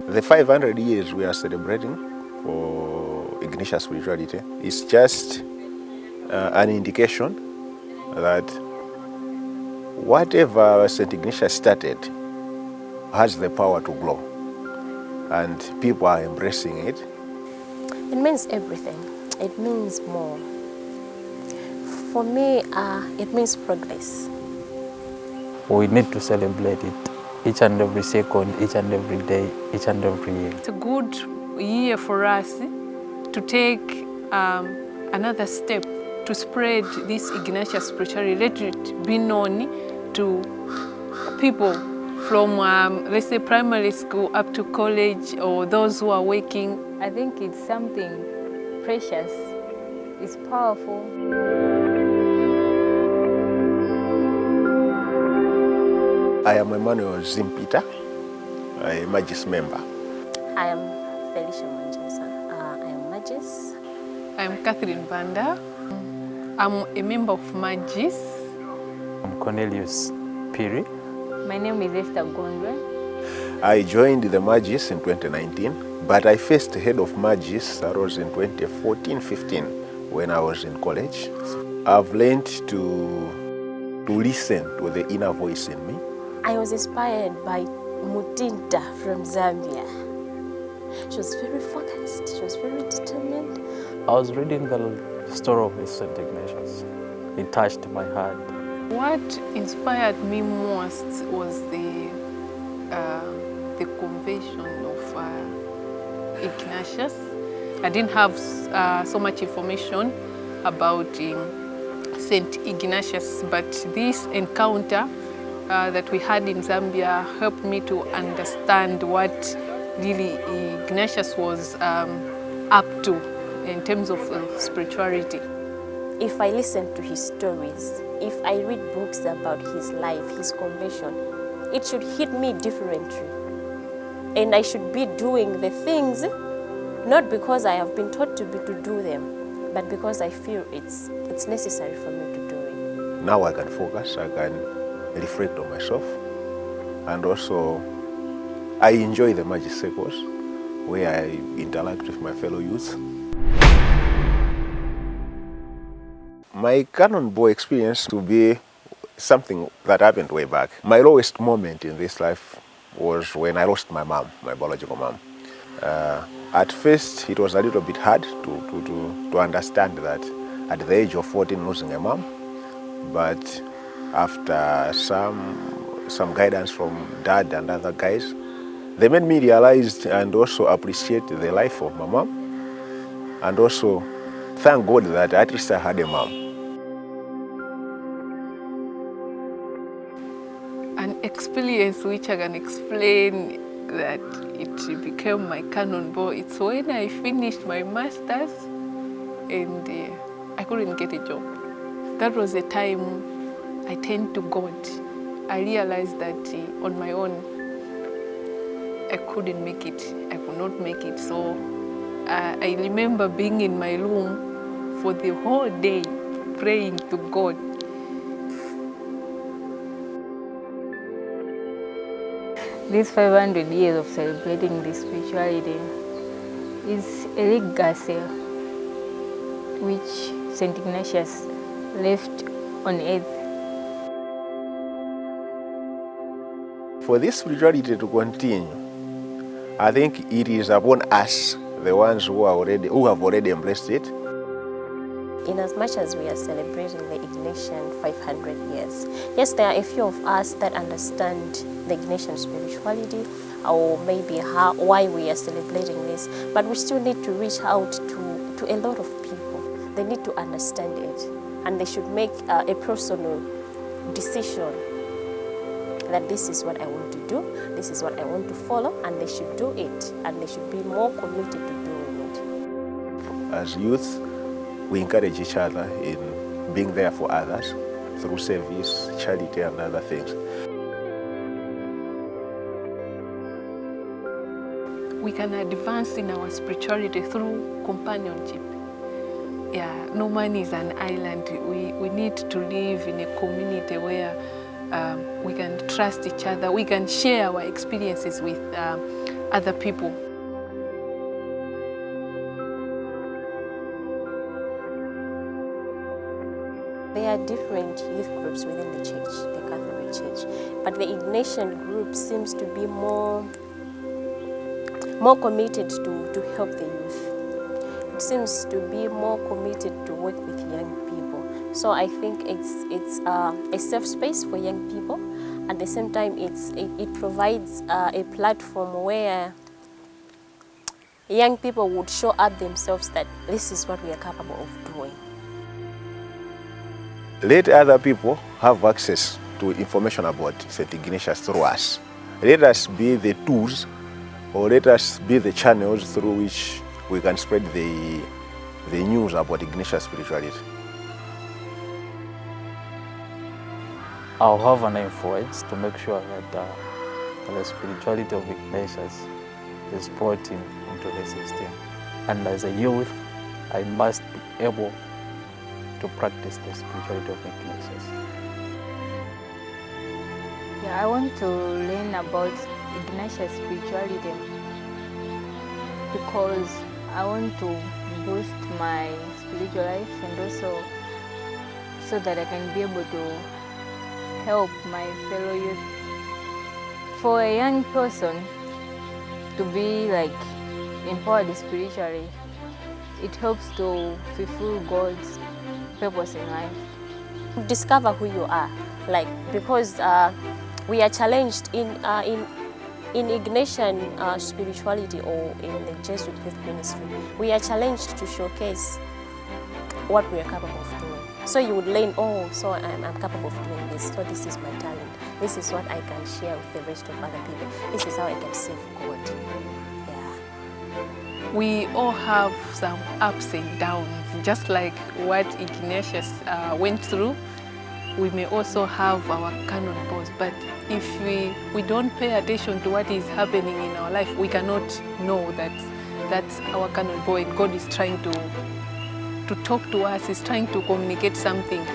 The 500 years we are celebrating for Ignatius spirituality is just an indication that whatever St. Ignatius started has the power to grow, and people are embracing it. It means everything. It means more. For me, it means progress. We need to celebrate it each and every second, each and every day, each and every year. It's a good year for us to take another step to spread this Ignatius spirituality. Let it be known to people from, let's say, primary school up to college, or those who are working. I think it's something precious. It's powerful. I am Emmanuel Zimpita, a Magis member. I am Felicia Manjasa. I am Magis. I am Catherine Banda. I'm a member of Magis. I'm Cornelius Piri. My name is Esther Gondwe. I joined the Magis in 2019, but I first heard of Magis arose in 2014-15 when I was in college. I've learned to listen to the inner voice in me. I was inspired by Mutinda from Zambia. She was very focused, she was very determined. I was reading the story of St. Ignatius. It touched my heart. What inspired me most was the conversion of Ignatius. I didn't have so much information about St. Ignatius, but this encounter that we had in Zambia helped me to understand what really Ignatius was up to in terms of spirituality. If I listen to his stories, if I read books about his life, his conversion, it should hit me differently. And I should be doing the things, not because I have been taught to do them, but because I feel it's necessary for me to do it. Now I can focus, I can reflect on myself, and also I enjoy the Magic Circles where I interact with my fellow youth. My cannonball experience to be something that happened way back. My lowest moment in this life was when I lost my mom, my biological mom. At first, it was a little bit hard to understand that at the age of 14 losing a mom, but after some guidance from Dad and other guys, they made me realize and also appreciate the life of my mom, and also thank God that at least I had a mom. An experience which I can explain that it became my cannonball. It's when I finished my master's and I couldn't get a job. That was the time I turned to God. I realized that on my own, I couldn't make it. I could not make it. So I remember being in my room for the whole day, praying to God. These 500 years of celebrating this spirituality is a legacy which St. Ignatius left on earth. For this spirituality to continue, I think it is upon us, the ones who have already embraced it. In as much as we are celebrating the Ignatian 500 years, yes, there are a few of us that understand the Ignatian spirituality, or maybe why we are celebrating this, but we still need to reach out to a lot of people. They need to understand it, and they should make a personal decision that this is what I want to do, this is what I want to follow, and they should do it, and they should be more committed to doing it. As youth, we encourage each other in being there for others through service, charity, and other things. We can advance in our spirituality through companionship. Yeah, no man is an island. We need to live in a community where we can trust each other, we can share our experiences with other people. There are different youth groups within the church, the Catholic Church, but the Ignatian group seems to be more committed to help the youth. It seems to be more committed to work with young people. So I think it's a safe space for young people. At the same time, it provides a platform where young people would show up themselves that this is what we are capable of doing. Let other people have access to information about St. Ignatius through us. Let us be the tools, or let us be the channels through which we can spread the news about Ignatius spirituality. I'll have an influence to make sure that the spirituality of Ignatius is brought into the system. And as a youth, I must be able to practice the spirituality of Ignatius. Yeah, I want to learn about Ignatius spirituality because I want to boost my spiritual life and also so that I can be able to help my fellow youth. For a young person to be like empowered spiritually, it helps to fulfill God's purpose in life. Discover who you are, like, because we are challenged in Ignatian spirituality or in the Jesuit youth ministry. We are challenged to showcase what we are capable of doing. So you would learn, oh, so I'm capable of doing this, so this is my talent. This is what I can share with the rest of other people. This is how I can serve God. Yeah. We all have some ups and downs, just like what Ignatius went through. We may also have our cannonballs, but if we don't pay attention to what is happening in our life, we cannot know that that's our cannonball and God is trying to talk to us, is trying to communicate something.